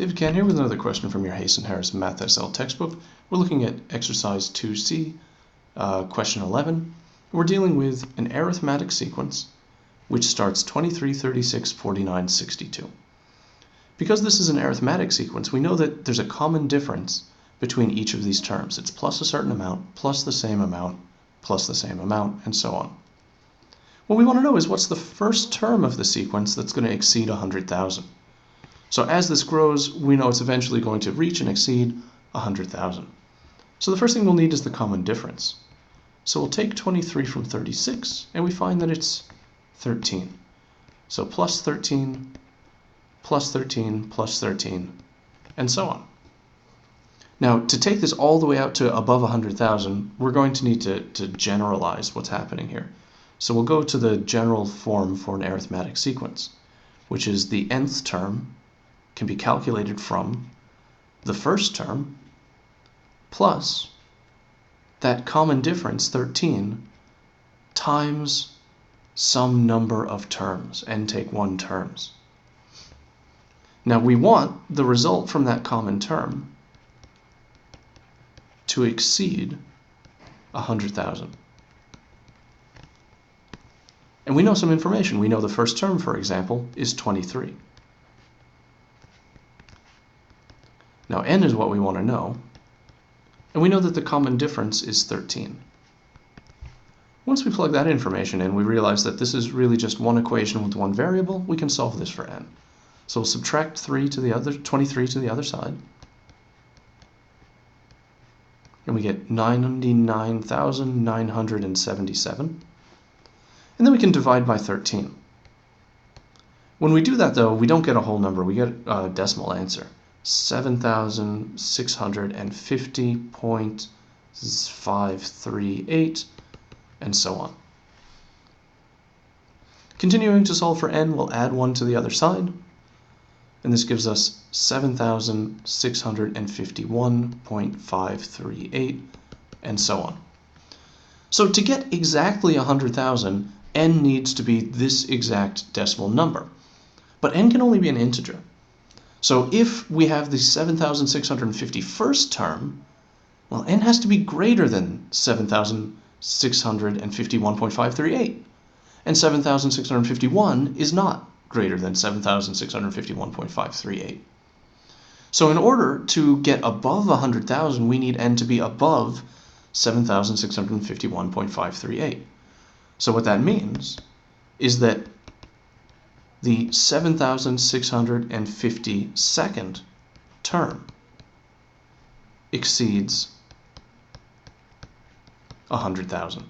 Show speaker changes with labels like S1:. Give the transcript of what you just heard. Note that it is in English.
S1: David Can here with another question from your Hayes and Harris Math SL textbook. We're looking at exercise 2C, question 11. We're dealing with an arithmetic sequence which starts 23, 36, 49, 62. Because this is an arithmetic sequence, we know that there's a common difference between each of these terms. It's plus a certain amount, plus the same amount, plus the same amount, and so on. What we want to know is what's the first term of the sequence that's going to exceed 100,000. So as this grows, we know it's eventually going to reach and exceed 100,000. So the first thing we'll need is the common difference. So we'll take 23 from 36, and we find that it's 13. So plus 13, plus 13, plus 13, and so on. Now, to take this all the way out to above 100,000, we're going to need to generalize what's happening here. So we'll go to the general form for an arithmetic sequence, which is the nth term can be calculated from the first term plus that common difference, 13, times some number of terms, n take 1 terms. Now we want the result from that common term to exceed 100,000. And we know some information. We know the first term, for example, is 23. Now n is what we want to know, and we know that the common difference is 13. Once we plug that information in, we realize that this is really just one equation with one variable. We can solve this for n. So we'll subtract 23 to the other side, and we get 99,977. And then we can divide by 13. When we do that, though, we don't get a whole number. We get a decimal answer. 7,650.538, and so on. Continuing to solve for n, we'll add 1 to the other side, and this gives us 7,651.538, and so on. So to get exactly 100,000, n needs to be this exact decimal number. But n can only be an integer. So if we have the 7,651st term, well, n has to be greater than 7,651.538. And 7,651 is not greater than 7,651.538. So in order to get above 100,000, we need n to be above 7,651.538. So what that means is that the 7,652nd term exceeds 100,000.